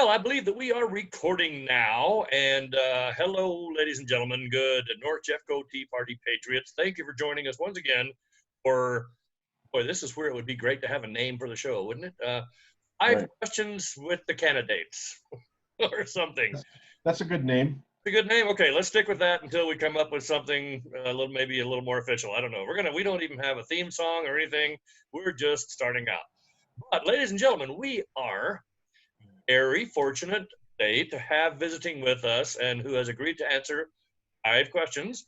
Well, I believe that we are recording now. And hello, ladies and gentlemen. Good North Jeffco Tea Party Patriots. Thank you for joining us once again for, boy, this is where it would be great to have a name for the show, wouldn't it? Five Right. questions with the candidates or something. That's a good name. A good name. Okay, let's stick with that until we come up with something maybe a little more official. I don't know. We don't even have a theme song or anything. We're just starting out. But ladies and gentlemen, we are very fortunate today to have visiting with us and who has agreed to answer 5 questions.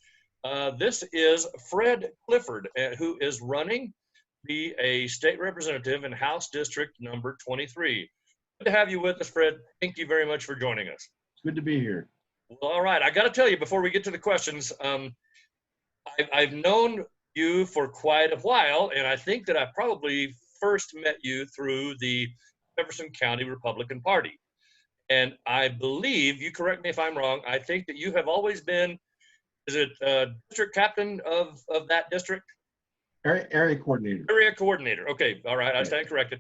This is Fred Clifford, who is running to be a state representative in House District number 23. Good to have you with us, Fred. Thank you very much for joining us. It's good to be here. Well, all right. I got to tell you before we get to the questions, I've known you for quite a while, and I think that I probably first met you through the Jefferson County Republican Party. And I believe, you correct me if I'm wrong, I think that you have always been, is it district captain of that district? Area coordinator. Area coordinator. Okay. All right. I stand corrected.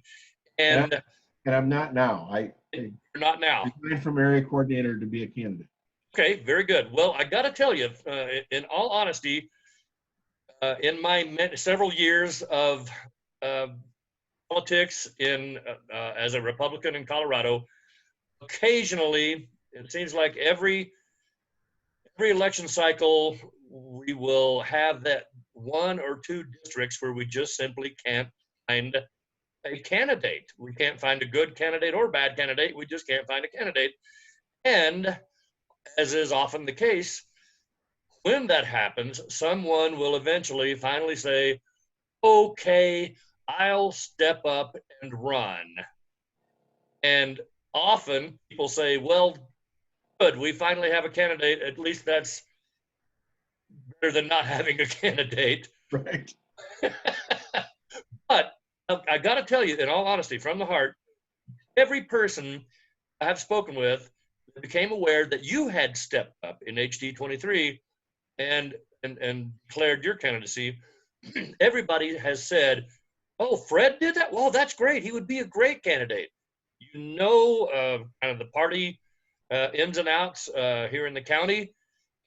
And I'm not now. you're not now. Resigned from area coordinator to be a candidate. Okay. Very good. Well, I got to tell you, in all honesty, in my several years of politics as a Republican in Colorado, occasionally it seems like every election cycle we will have that 1 or 2 districts where we just simply can't find a candidate. We can't find a good candidate or bad candidate. We just can't find a candidate. And as is often the case, when that happens, someone will eventually finally say, okay, I'll step up and run. And often people say, well, good, we finally have a candidate. At least that's better than not having a candidate. Right. But I got to tell you, in all honesty, from the heart, every person I have spoken with became aware that you had stepped up in HD 23 and declared your candidacy. Everybody has said, oh, Fred did that? Well, that's great. He would be a great candidate. You know, kind of the party ins and outs here in the county.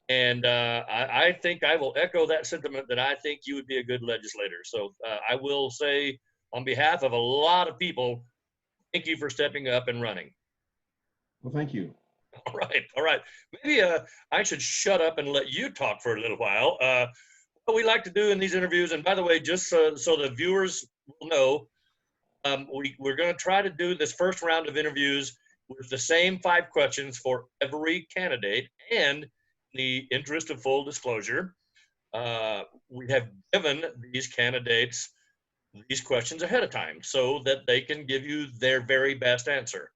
And I think I will echo that sentiment that I think you would be a good legislator. So I will say on behalf of a lot of people, thank you for stepping up and running. Well, thank you. All right. All right. Maybe I should shut up and let you talk for a little while. What we like to do in these interviews, and by the way, just so the viewers will know, we're going to try to do this first round of interviews with the same 5 questions for every candidate. And in the interest of full disclosure, we have given these candidates these questions ahead of time so that they can give you their very best answer.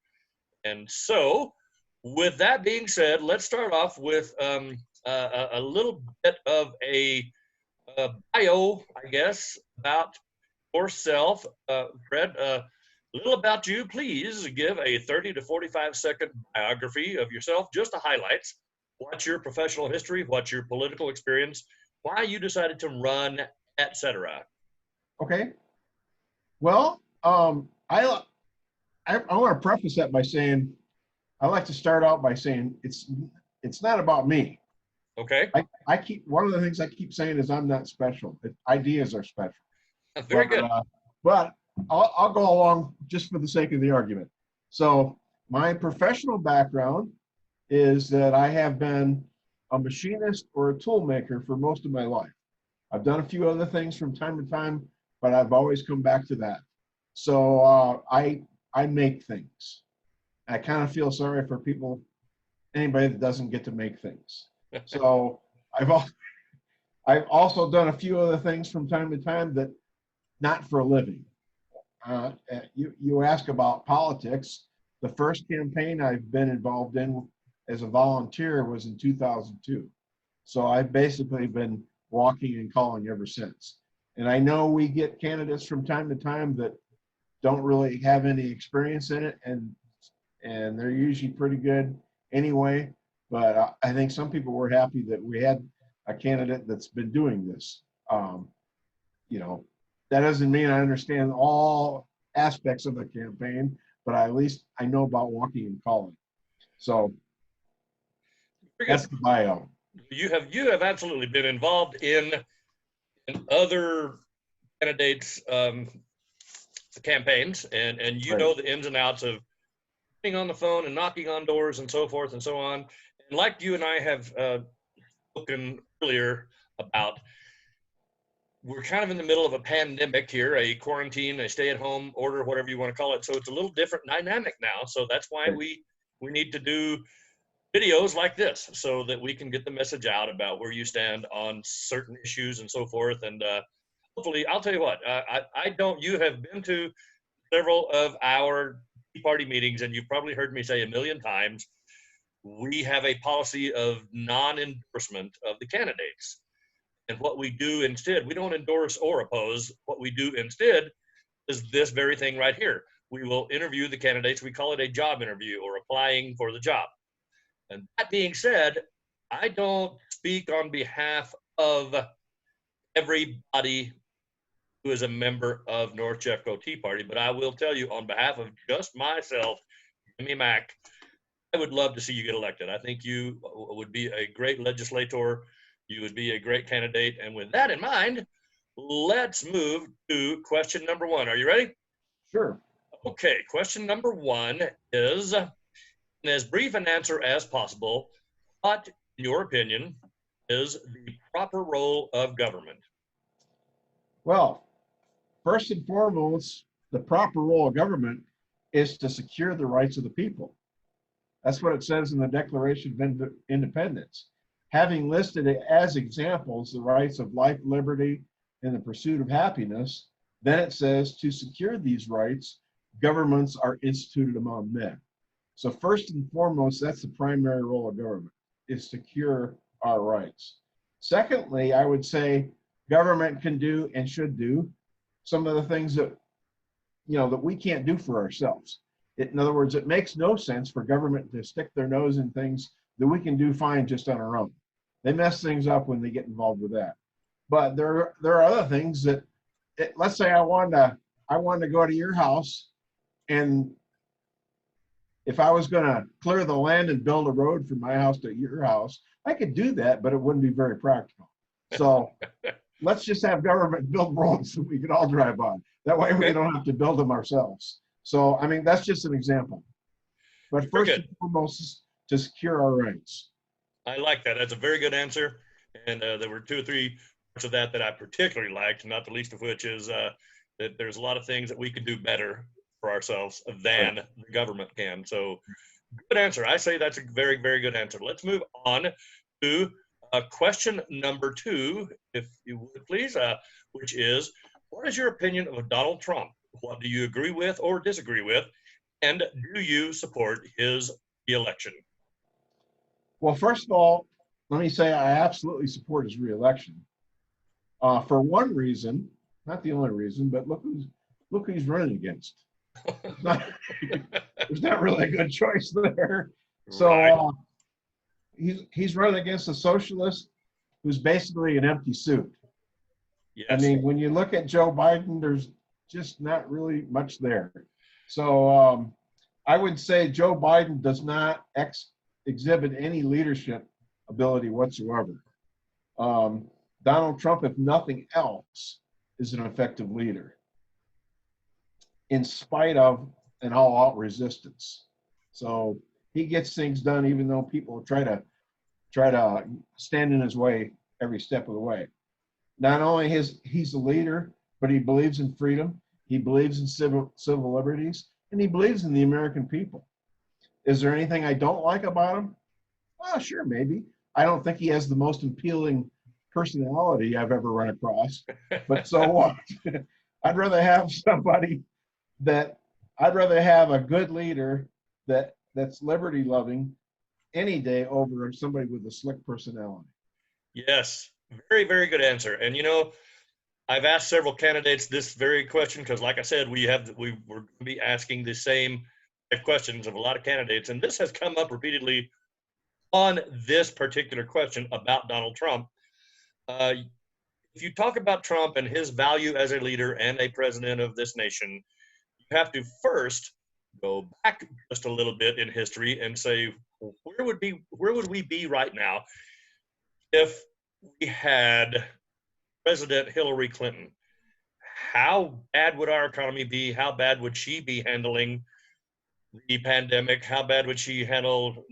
And so, with that being said, let's start off with a little bit of a bio, I guess, about yourself. Fred, a little about you. Please give a 30 to 45-second biography of yourself, just the highlights. What's your professional history? What's your political experience? Why you decided to run, etc. Okay. Well, I want to preface that by saying, I like to start out by saying it's not about me. Okay. I keep, one of the things I keep saying is I'm not special. Ideas are special. Very good. But I'll go along just for the sake of the argument. So my professional background is that I have been a machinist or a tool maker for most of my life. I've done a few other things from time to time, but I've always come back to that. So I make things. I kind of feel sorry for people, anybody that doesn't get to make things. So I've also done a few other things from time to time that not for a living. You ask about politics. The first campaign I've been involved in as a volunteer was in 2002. So I've basically been walking and calling ever since. And I know we get candidates from time to time that don't really have any experience in it, and they're usually pretty good anyway. But I think some people were happy that we had a candidate that's been doing this. You know, that doesn't mean I understand all aspects of the campaign, but at least I know about walking and calling. So that's the bio. You have absolutely been involved in other candidates' campaigns, and you know the ins and outs of getting on the phone and knocking on doors and so forth and so on. And like you and I have spoken earlier about, we're kind of in the middle of a pandemic here, a quarantine, a stay-at-home order, whatever you want to call it. So it's a little different dynamic now. So that's why we need to do videos like this so that we can get the message out about where you stand on certain issues and so forth. And hopefully, I'll tell you what, you have been to several of our Tea Party meetings, and you've probably heard me say a million times, we have a policy of non-endorsement of the candidates. And what we do instead, we don't endorse or oppose. What we do instead is this very thing right here. We will interview the candidates. We call it a job interview or applying for the job. And that being said, I don't speak on behalf of everybody who is a member of North Jeffco Tea Party, but I will tell you on behalf of just myself, Jimmy Mack, I would love to see you get elected. I think you would be a great legislator. You would be a great candidate. And with that in mind, let's move to question number one. Are you ready? Sure. Okay, question number one is, in as brief an answer as possible, what, in your opinion, is the proper role of government? Well, first and foremost, the proper role of government is to secure the rights of the people. That's what it says in the Declaration of Independence. Having listed it as examples, the rights of life, liberty, and the pursuit of happiness, then it says to secure these rights, governments are instituted among men. So first and foremost, that's the primary role of government, is to secure our rights. Secondly, I would say government can do and should do some of the things that, that we can't do for ourselves. In other words, it makes no sense for government to stick their nose in things that we can do fine just on our own. They mess things up when they get involved with that. But there are other things that, let's say I wanted to go to your house, and if I was going to clear the land and build a road from my house to your house, I could do that, but it wouldn't be very practical. So let's just have government build roads that we can all drive on. That way we don't have to build them ourselves. So, I mean, that's just an example. But first and foremost is to secure our rights. I like that. That's a very good answer. And there were 2 or 3 parts of that I particularly liked, not the least of which is that there's a lot of things that we can do better for ourselves than the government can. So good answer. I say that's a very, very good answer. Let's move on to question number 2, if you would please, which is, what is your opinion of Donald Trump? What do you agree with or disagree with? And do you support his re-election? Well, first of all, let me say I absolutely support his re-election. For one reason, not the only reason, but look who he's running against. There's not really a good choice there. So he's running against a socialist who's basically an empty suit. Yes. I mean, when you look at Joe Biden, there's just not really much there. So I would say Joe Biden does not exhibit any leadership ability whatsoever. Donald Trump, if nothing else, is an effective leader in spite of an all-out resistance. So he gets things done even though people try to stand in his way every step of the way. Not only he's a leader, but he believes in freedom, he believes in civil liberties, and he believes in the American people. Is there anything I don't like about him? Well, sure, maybe. I don't think he has the most appealing personality I've ever run across, but so what? I'd rather have a good leader that's liberty loving any day over somebody with a slick personality. Yes, very, very good answer. And I've asked several candidates this very question because, like I said, we're going to be asking the same questions of a lot of candidates, and this has come up repeatedly on this particular question about Donald Trump. If you talk about Trump and his value as a leader and a president of this nation, you have to first go back just a little bit in history and say, where would we be right now if we had President Hillary Clinton? How bad would our economy be? How bad would she be handling the pandemic? How bad would she handle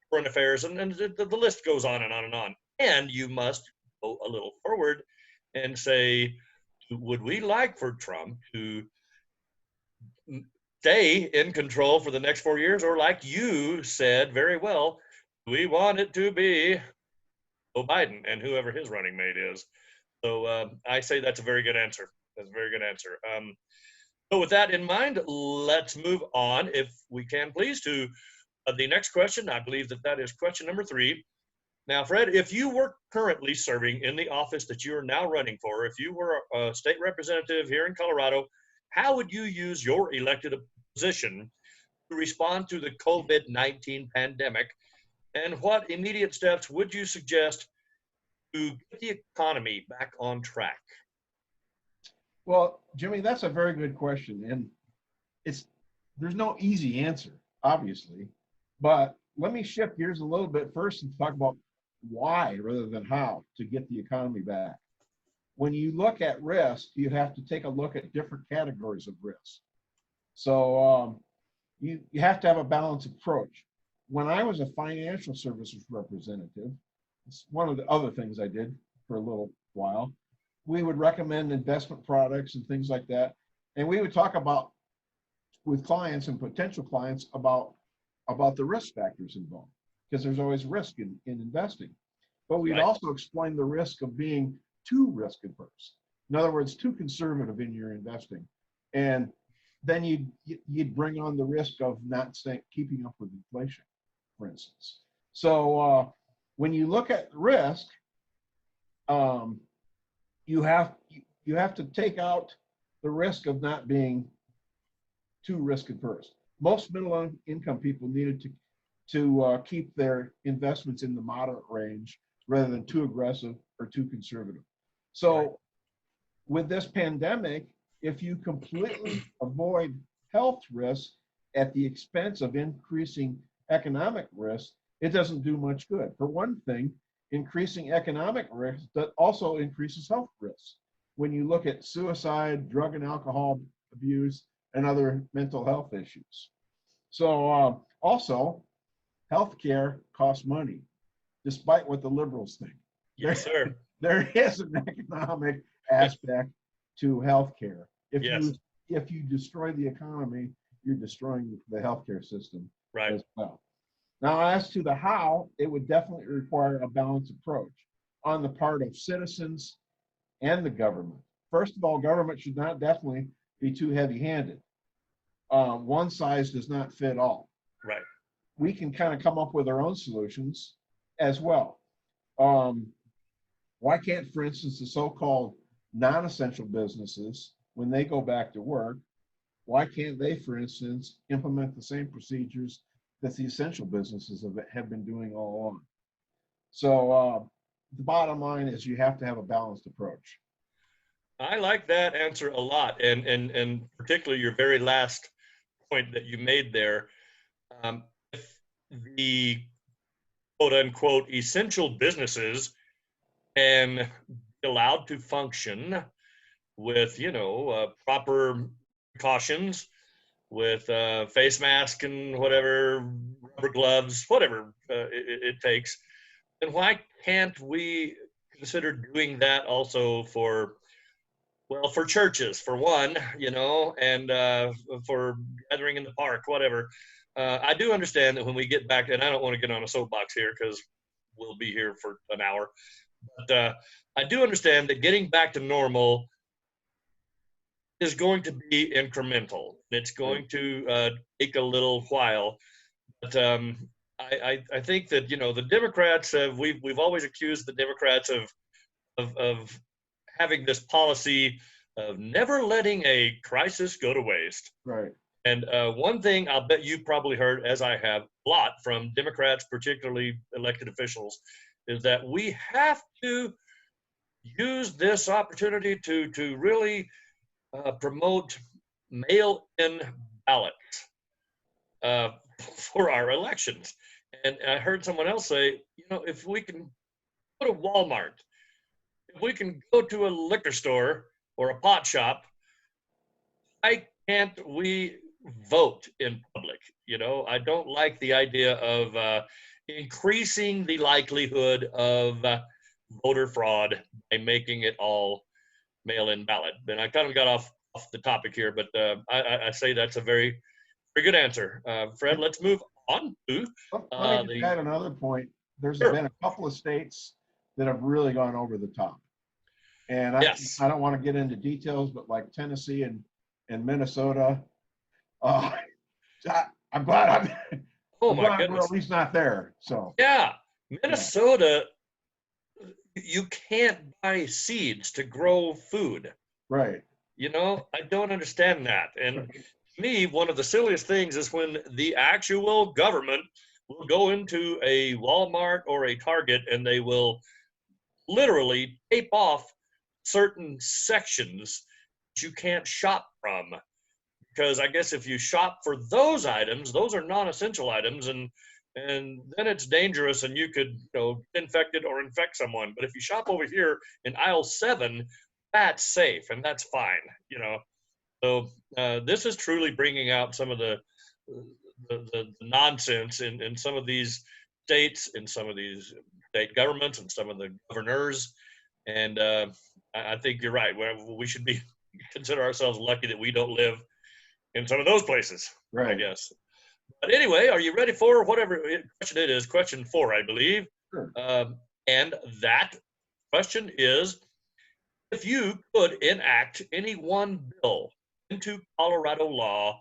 foreign affairs? And the list goes on and on and on. And you must go a little forward and say, would we like for Trump to stay in control for the next 4 years? Or like you said very well, we want it to be Joe Biden and whoever his running mate is. So I say that's a very good answer. That's a very good answer. So with that in mind, let's move on, if we can, please, to the next question. I believe that is question number 3. Now, Fred, if you were currently serving in the office that you are now running for, if you were a state representative here in Colorado, how would you use your elected position to respond to the COVID-19 pandemic? And what immediate steps would you suggest to get the economy back on track? Well, Jimmy, that's a very good question. And there's no easy answer, obviously. But let me shift gears a little bit first and talk about why rather than how to get the economy back. When you look at risk, you have to take a look at different categories of risk. So you have to have a balanced approach. When I was a financial services representative, it's one of the other things I did for a little while, we would recommend investment products and things like that. And we would talk about with clients and potential clients about the risk factors involved, because there's always risk in investing. But we'd also explain the risk of being too risk averse. In other words, too conservative in your investing. And then you'd bring on the risk of not keeping up with inflation, for instance. So when you look at risk, you have to take out the risk of not being too risk averse. Most middle income people needed to keep their investments in the moderate range rather than too aggressive or too conservative. So with this pandemic, if you completely avoid health risks at the expense of increasing economic risk, it doesn't do much good. For one thing, increasing economic risk that also increases health risks. When you look at suicide, drug and alcohol abuse, and other mental health issues. So also, healthcare costs money, despite what the liberals think. Yes, sir. There is an economic aspect to healthcare. If you destroy the economy, you're destroying the healthcare system as well. Now, as to the how, it would definitely require a balanced approach on the part of citizens and the government. First of all, government should not definitely be too heavy-handed. One size does not fit all. Right. We can kind of come up with our own solutions as well. Why can't, for instance, the so-called non-essential businesses, when they go back to work, why can't they, for instance, implement the same procedures that the essential businesses have been doing all along? So the bottom line is you have to have a balanced approach. I like that answer a lot, and particularly your very last point that you made there. If the quote unquote essential businesses can be allowed to function with, proper precautions, with face mask and whatever, rubber gloves, whatever it takes, then why can't we consider doing that also for churches, for one, and for gathering in the park, whatever. I do understand that when we get back, and I don't want to get on a soapbox here because we'll be here for an hour, but I do understand that getting back to normal is going to be incremental. It's going to take a little while, but I think that the Democrats we've always accused the Democrats of having this policy of never letting a crisis go to waste. Right. And one thing I'll bet you probably heard, as I have a lot from Democrats, particularly elected officials, is that we have to use this opportunity to really promote mail-in ballots. for our elections. And I heard someone else say, you know, if we can go to Walmart, if we can go to a liquor store or a pot shop, why can't we vote in public? You know, I don't like the idea of increasing the likelihood of voter fraud by making it all mail-in ballot. And I kind of got off the topic here, but I say that's a very, very good answer. Fred, let's move on to Let me just add another point. There's Sure. been a couple of states that have really gone over the top. And Yes. I don't want to get into details, but like Tennessee and Minnesota, I'm glad Oh I'm my glad we're goodness. at least not there. So Yeah. Minnesota, you can't buy seeds to grow food. right. You know, I don't understand that. And to me, one of the silliest things is when the actual government will go into a Walmart or a Target and they will literally tape off certain sections that you can't shop from. Because I guess if you shop for those items, those are non-essential items, and then it's dangerous, and you could, you know, get infected or infect someone. But if you shop over here in aisle 7, that's safe and that's fine, you know. So this is truly bringing out some of the nonsense in some of these states, in some of these state governments, and some of the governors. And I think you're right. We should be consider ourselves lucky that we don't live in some of those places, Right. I guess. But anyway, are you ready for whatever question it is? Question 4, I believe. Sure. And that question is, if you could enact any one bill into Colorado law,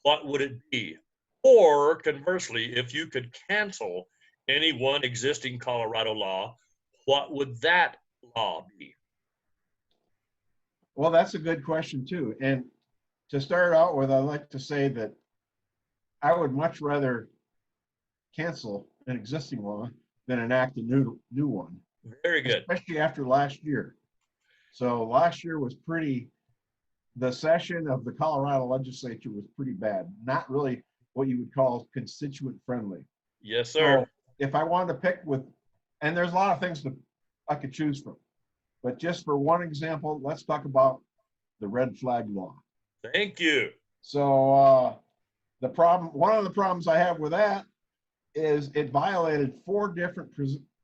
what would it be? Or conversely, if you could cancel any one existing Colorado law, what would that law be? Well, that's a good question too. And to start out with, I'd like to say that I would much rather cancel an existing law than enact a new one. Very good. Especially after last year. So last year was the session of the Colorado legislature was pretty bad. Not really what you would call constituent friendly. Yes, sir. So if I wanted to pick and there's a lot of things I could choose from, but just for one example, let's talk about the red flag law. Thank you. So one of the problems I have with that is it violated 4 different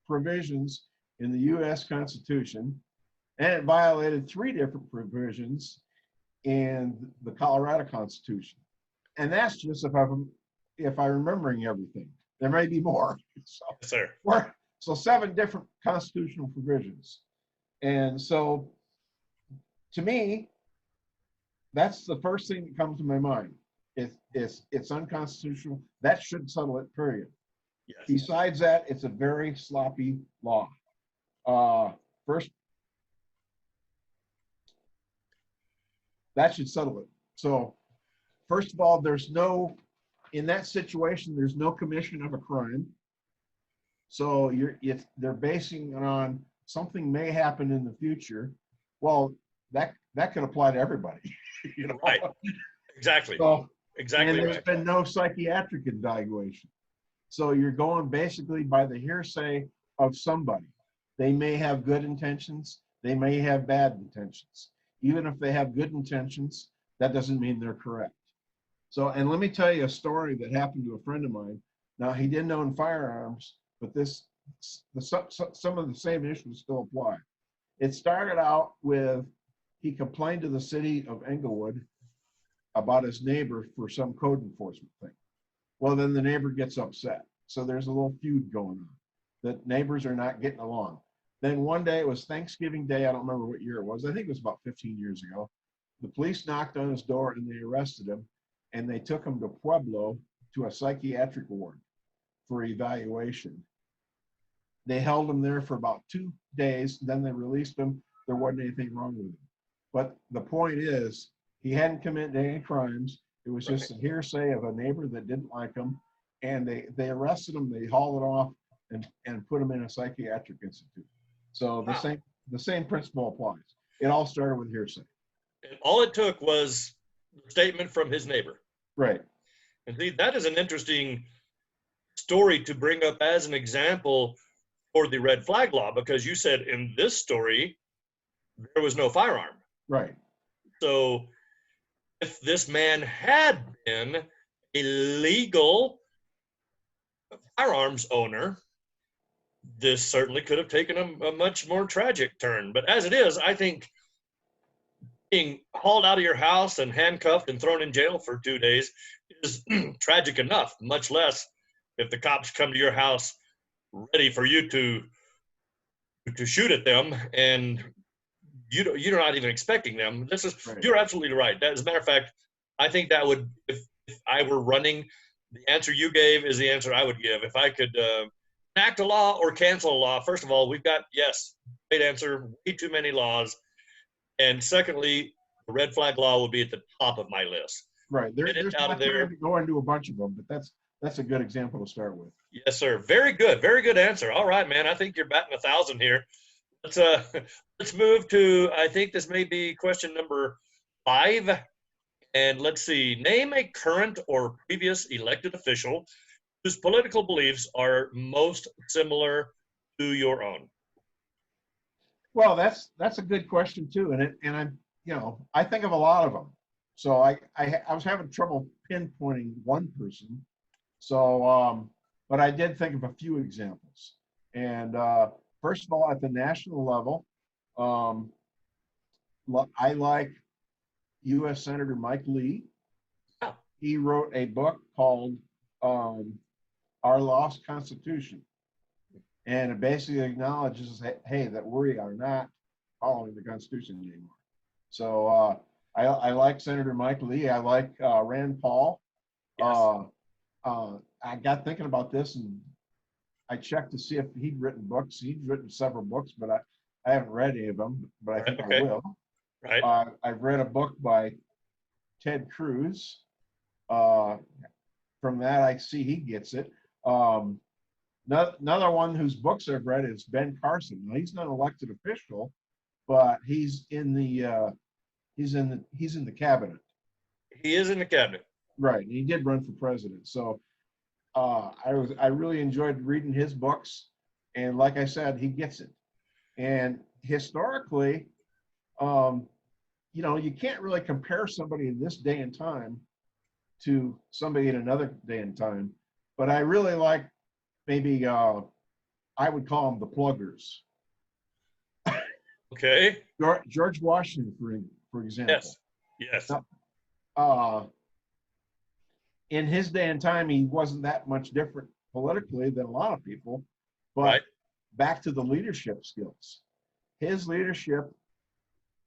provisions in the U.S. Constitution, and it violated 3 different provisions in the Colorado Constitution. And that's just if I'm remembering everything. There may be more. So, yes, sir. So 7 different constitutional provisions. And so to me, that's the first thing that comes to my mind. It's unconstitutional. That should settle it, period. Yes. Besides that, it's a very sloppy law. First, that should settle it. So first of all, in that situation, there's no commission of a crime. So they're basing it on something may happen in the future. Well, that could apply to everybody. You know? Right. Exactly. So, exactly. And there's right. been no psychiatric evaluation. So you're going basically by the hearsay of somebody. They may have good intentions. They may have bad intentions. Even if they have good intentions, that doesn't mean they're correct. So, and let me tell you a story that happened to a friend of mine. Now, he didn't own firearms, but some of the same issues still apply. It started out with, he complained to the city of Englewood about his neighbor for some code enforcement thing. Well, then the neighbor gets upset. So there's a little feud going on. The neighbors are not getting along. Then one day, it was Thanksgiving Day. I don't remember what year it was. I think it was about 15 years ago. The police knocked on his door and they arrested him, and they took him to Pueblo to a psychiatric ward for evaluation. They held him there for about 2 days. Then they released him. There wasn't anything wrong with him. But the point is, he hadn't committed any crimes. It was just a hearsay of a neighbor that didn't like him. And they arrested him. They hauled it off and put him in a psychiatric institute. So the same principle applies. It all started with hearsay. And all it took was a statement from his neighbor. Right. And see, that is an interesting story to bring up as an example for the red flag law, because you said in this story, there was no firearm. Right. So if this man had been a legal firearms owner, this certainly could have taken a much more tragic turn. But as it is, I think being hauled out of your house and handcuffed and thrown in jail for 2 days is tragic enough, much less if the cops come to your house ready for you to shoot at them, and you're not even expecting them. This is Right. You're absolutely right. As a matter of fact, I think that would, if I were running, the answer you gave is the answer I would give. If I could enact a law or cancel a law, first of all, we've got, yes, great answer, way too many laws. And secondly, the red flag law would be at the top of my list. Right. Get it There's out not of there. time to go into a bunch of them, but that's a good example to start with. Yes, sir. Very good. Very good answer. All right, man. I think you're batting 1,000 here. Let's let's move to, I think this may be question number 5. And let's see. Name a current or previous elected official whose political beliefs are most similar to your own. Well, that's a good question too, and I'm I think of a lot of them. So I was having trouble pinpointing one person. So but I did think of a few examples. And first of all, at the national level, um, I like U.S. Senator Mike Lee. Oh. He wrote a book called Our Lost Constitution. And it basically acknowledges, hey, that we are not following the Constitution anymore. So I like Senator Mike Lee. I like Rand Paul. Yes. I got thinking about this, and I checked to see if he'd written books. He'd written several books, but I haven't read any of them, but I think Okay. I will. Right. I've read a book by Ted Cruz. From that, I see he gets it. Another one whose books I've read is Ben Carson. Now, he's not an elected official, but he's in the cabinet. He is in the cabinet. Right, and he did run for president. So I really enjoyed reading his books, and like I said, he gets it. And historically, you can't really compare somebody in this day and time to somebody in another day and time. But I really like, maybe I would call them the pluggers. Okay. George Washington, for example. Yes. In his day and time, he wasn't that much different politically than a lot of people. But right. Back to the leadership skills. His leadership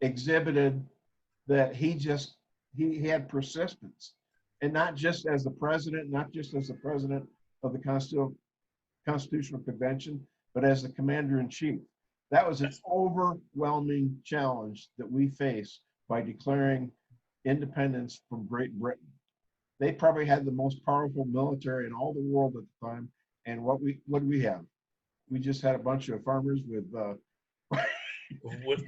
exhibited that he had persistence, and not just as the president, not just as the president of the Constitutional Convention, but as the commander-in-chief. That was an overwhelming challenge that we faced by declaring independence from Great Britain. They probably had the most powerful military in all the world at the time. And what did we have? We just had a bunch of farmers with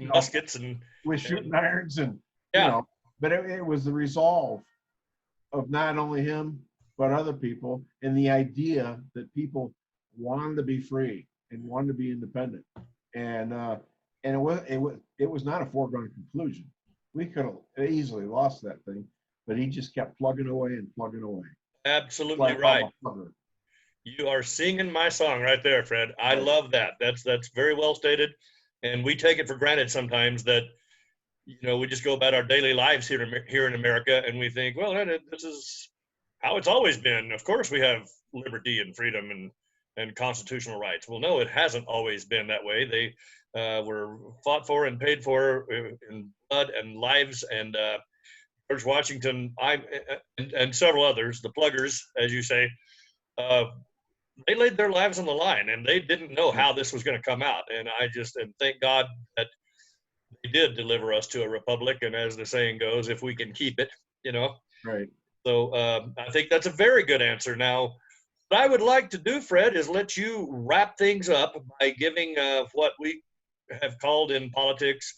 muskets and with shooting irons, and yeah. But it was the resolve of not only him but other people, and the idea that people wanted to be free and wanted to be independent. And it was not a foregone conclusion. We could have easily lost that thing, but he just kept plugging away and plugging away. Absolutely right. You are singing my song right there, Fred. I love that. That's very well stated. And we take it for granted sometimes that, we just go about our daily lives here in America, and we think, well, this is how it's always been. Of course, we have liberty and freedom and constitutional rights. Well, no, it hasn't always been that way. They were fought for and paid for in blood and lives. And George Washington, and several others, the pluggers, as you say, they laid their lives on the line, and they didn't know how this was going to come out. And and thank God that they did deliver us to a republic. And as the saying goes, if we can keep it, Right. So I think that's a very good answer. Now, what I would like to do, Fred, is let you wrap things up by giving what we have called in politics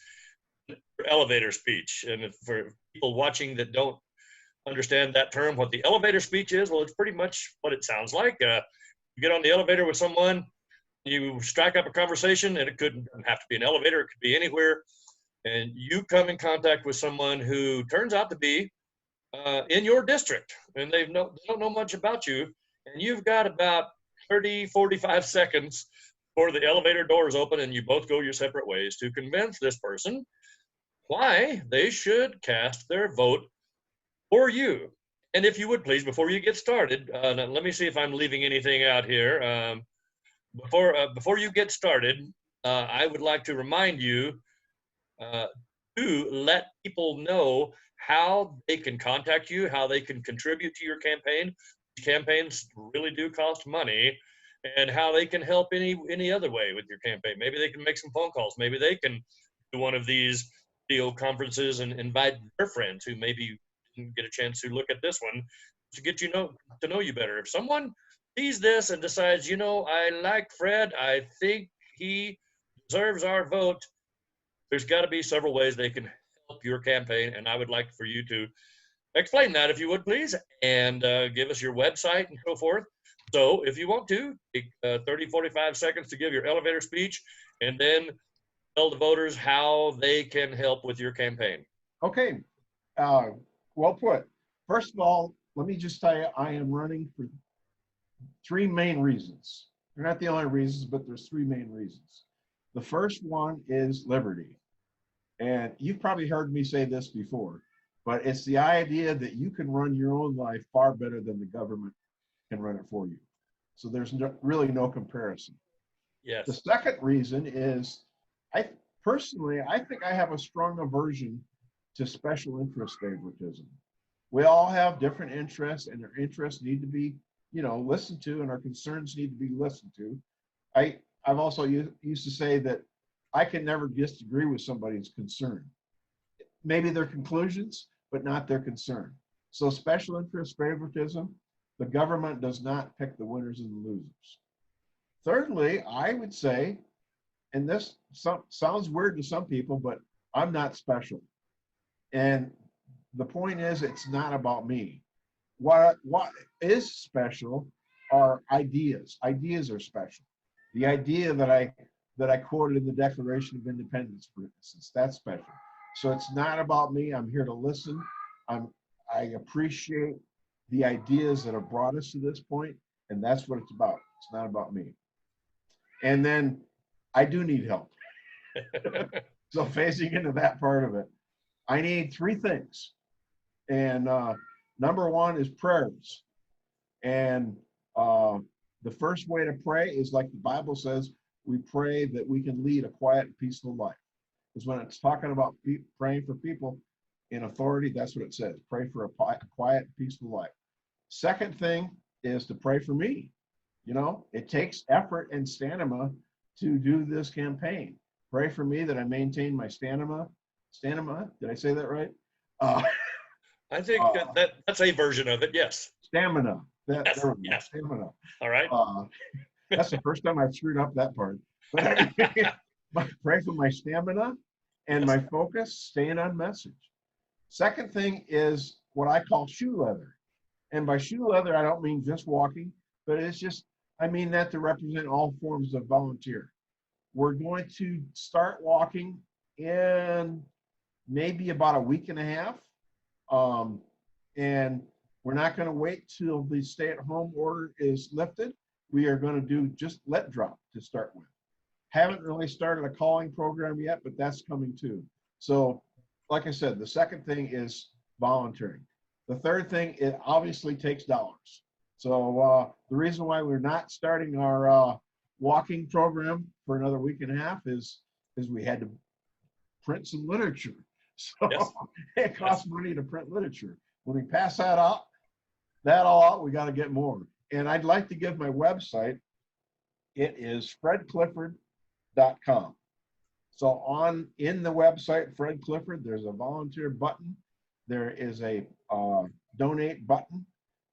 elevator speech. And for people watching that don't understand that term, what the elevator speech is, well, it's pretty much what it sounds like. You get on the elevator with someone, you strike up a conversation, and it doesn't have to be an elevator, it could be anywhere, and you come in contact with someone who turns out to be in your district, and they don't know much about you, and you've got about 30, 45 seconds before the elevator doors open and you both go your separate ways to convince this person why they should cast their vote for you. And if you would please, before you get started, let me see if I'm leaving anything out here. Before you get started, I would like to remind you uh, to let people know how they can contact you, how they can contribute to your campaign. Campaigns really do cost money, and how they can help any other way with your campaign. Maybe they can make some phone calls. Maybe they can do one of these video conferences and invite their friends who maybe didn't get a chance to look at this one to get to know you better. If someone sees this and decides, I like Fred, I think he deserves our vote, there's got to be several ways they can help your campaign, and I would like for you to explain that, if you would please, and give us your website and so forth. So if you want to, take 30, 45 seconds to give your elevator speech, and then tell the voters how they can help with your campaign. Okay, well put. First of all, let me just tell you, I am running for 3 main reasons. They're not the only reasons, but there's 3 main reasons. The first one is liberty. And you've probably heard me say this before, but it's the idea that you can run your own life far better than the government can run it for you. So there's really no comparison. Yes. The second reason is, I think I have a strong aversion to special interest favoritism. We all have different interests, and our interests need to be, listened to, and our concerns need to be listened to. I've also used to say that I can never disagree with somebody's concern. Maybe their conclusions, but not their concern. So special interest favoritism, the government does not pick the winners and the losers. Thirdly, I would say, and this sounds weird to some people, but I'm not special. And the point is, it's not about me. What is special are ideas. Ideas are special. The idea that I quoted in the Declaration of Independence, for instance, that's special. So it's not about me. I'm here to listen. I appreciate the ideas that have brought us to this point, and that's what it's about. It's not about me. And then I do need help. So phasing into that part of it, I need 3 things. And number 1 is prayers. And the first way to pray is like the Bible says, we pray that we can lead a quiet and peaceful life. Because when it's talking about praying for people in authority, that's what it says. Pray for a quiet, peaceful life. Second thing is to pray for me. It takes effort and stamina to do this campaign. Pray for me that I maintain my stamina. Stamina, did I say that right? I think that's a version of it, yes. Stamina. Yes, yes. Stamina. All right. That's the first time I've screwed up that part. But anyway, pray for my stamina and my focus, staying on message. Second thing is what I call shoe leather. And by shoe leather, I don't mean just walking, but I mean that to represent all forms of volunteer. We're going to start walking in maybe about a week and a half. And we're not going to wait till the stay-at-home order is lifted. We are going to do just let drop to start with. Haven't really started a calling program yet, but that's coming too. So, like I said, the second thing is volunteering. The third thing, it obviously takes dollars. So the reason why we're not starting our walking program for another week and a half is we had to print some literature. So it costs money to print literature. When we pass that all out, we got to get more. And I'd like to give my website. It is fredclifford.com. So in the website, Fred Clifford, there's a volunteer button. There is a donate button.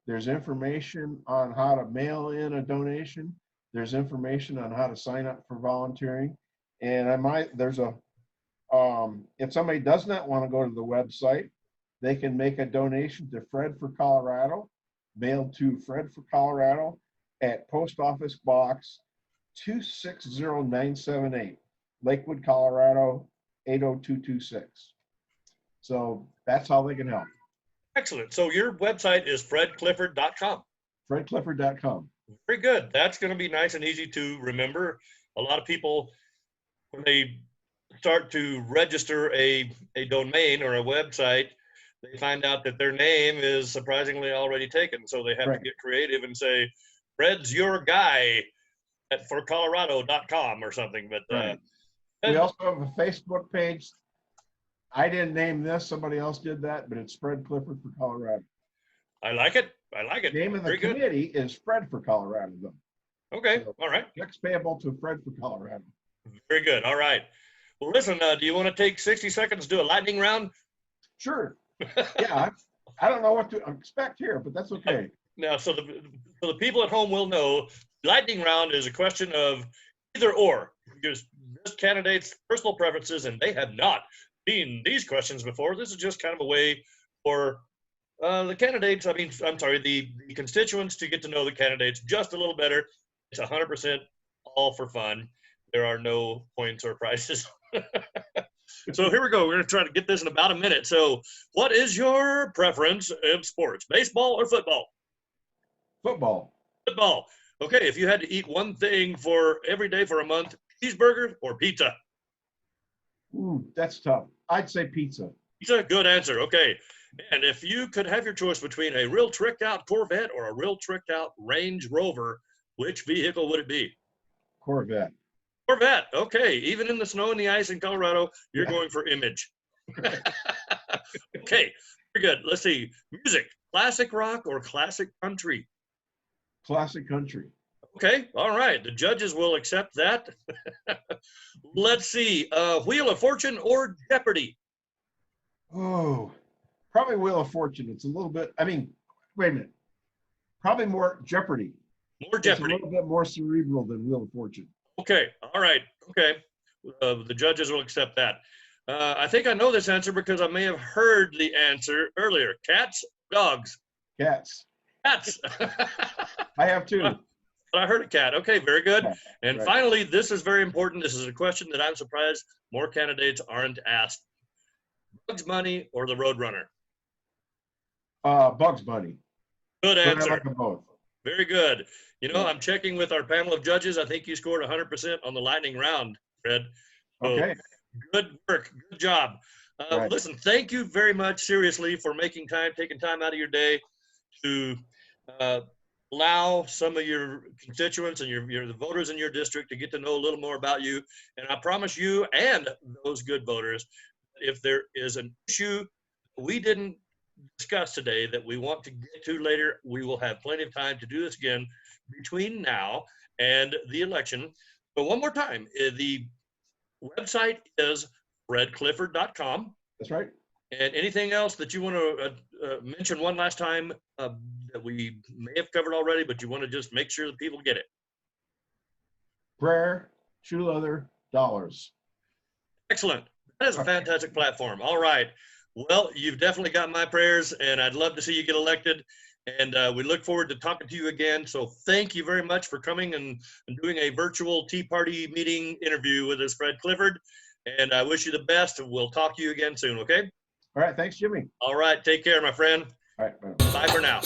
There's information on how to mail in a donation. There's information on how to sign up for volunteering. And if somebody does not want to go to the website, they can make a donation to Fred for Colorado, mailed to Fred for Colorado at Post Office Box 260978, Lakewood, Colorado 80226. So that's how they can help. Excellent. So your website is fredclifford.com. fredclifford.com. Very good. That's going to be nice and easy to remember. A lot of people, when they start to register a domain or a website, they find out that their name is surprisingly already taken. So they have to get creative and say, Fred's your guy at forcolorado.com or something. But we also have a Facebook page. I didn't name this, somebody else did that, but it's Fred Clifford for Colorado. I like it. I like it. The name of the committee is Fred for Colorado, though. Okay. So, all right. checks payable to Fred for Colorado. Very good. All right. Well, listen, do you want to take 60 seconds to do a lightning round? Sure. Yeah. I don't know what to expect here, but that's okay. Now, so the people at home will know, lightning round is a question of either or. Because this candidate's personal preferences, and they have not seen these questions before. This is just kind of a way for the candidates, the constituents to get to know the candidates just a little better. It's 100% all for fun. There are no points or prizes. So here we go. We're going to try to get this in about a minute. So what is your preference in sports, baseball or football? Football. Football. Okay, if you had to eat one thing for every day for a month, cheeseburger or pizza? Ooh, that's tough. I'd say pizza. Pizza, good answer. Okay. And if you could have your choice between a real tricked out Corvette or a real tricked out Range Rover, which vehicle would it be? Corvette. Corvette. Okay. Even in the snow and the ice in Colorado, you're going for image. Okay. Very good. Let's see. Music, classic rock or classic country? Classic country. Okay. All right. The judges will accept that. Let's see. Wheel of Fortune or Jeopardy? Oh, probably Wheel of Fortune. It's a little bit, wait a minute. Probably more Jeopardy. More Jeopardy. It's a little bit more cerebral than Wheel of Fortune. Okay. All right. Okay. The judges will accept that. I think I know this answer because I may have heard the answer earlier. Cats, dogs? Cats. Cats. I have two. But I heard a cat. Okay, very good. Yeah, and finally, this is very important. This is a question that I'm surprised more candidates aren't asked. Bugs Bunny or the Roadrunner? Bugs Bunny. Good answer. I like them both. Very good. You know, I'm checking with our panel of judges. I think you scored 100% on the lightning round, Fred. So okay. Good work. Good job. Listen, thank you very much, seriously, for taking time out of your day to allow some of your constituents and the voters in your district to get to know a little more about you. And I promise you and those good voters, if there is an issue we didn't discuss today that we want to get to later, we will have plenty of time to do this again between now and the election. But one more time, the website is fredclifford.com. That's right. And anything else that you want to mention one last time that we may have covered already, but you want to just make sure that people get it? Prayer, shoe leather, dollars. Excellent. That is a fantastic platform. All right. Well, you've definitely got my prayers, and I'd love to see you get elected. And we look forward to talking to you again. So thank you very much for coming and doing a virtual Tea Party meeting interview with us, Fred Clifford. And I wish you the best, and we'll talk to you again soon, okay? All right. Thanks, Jimmy. All right. Take care, my friend. All right. Bye for now.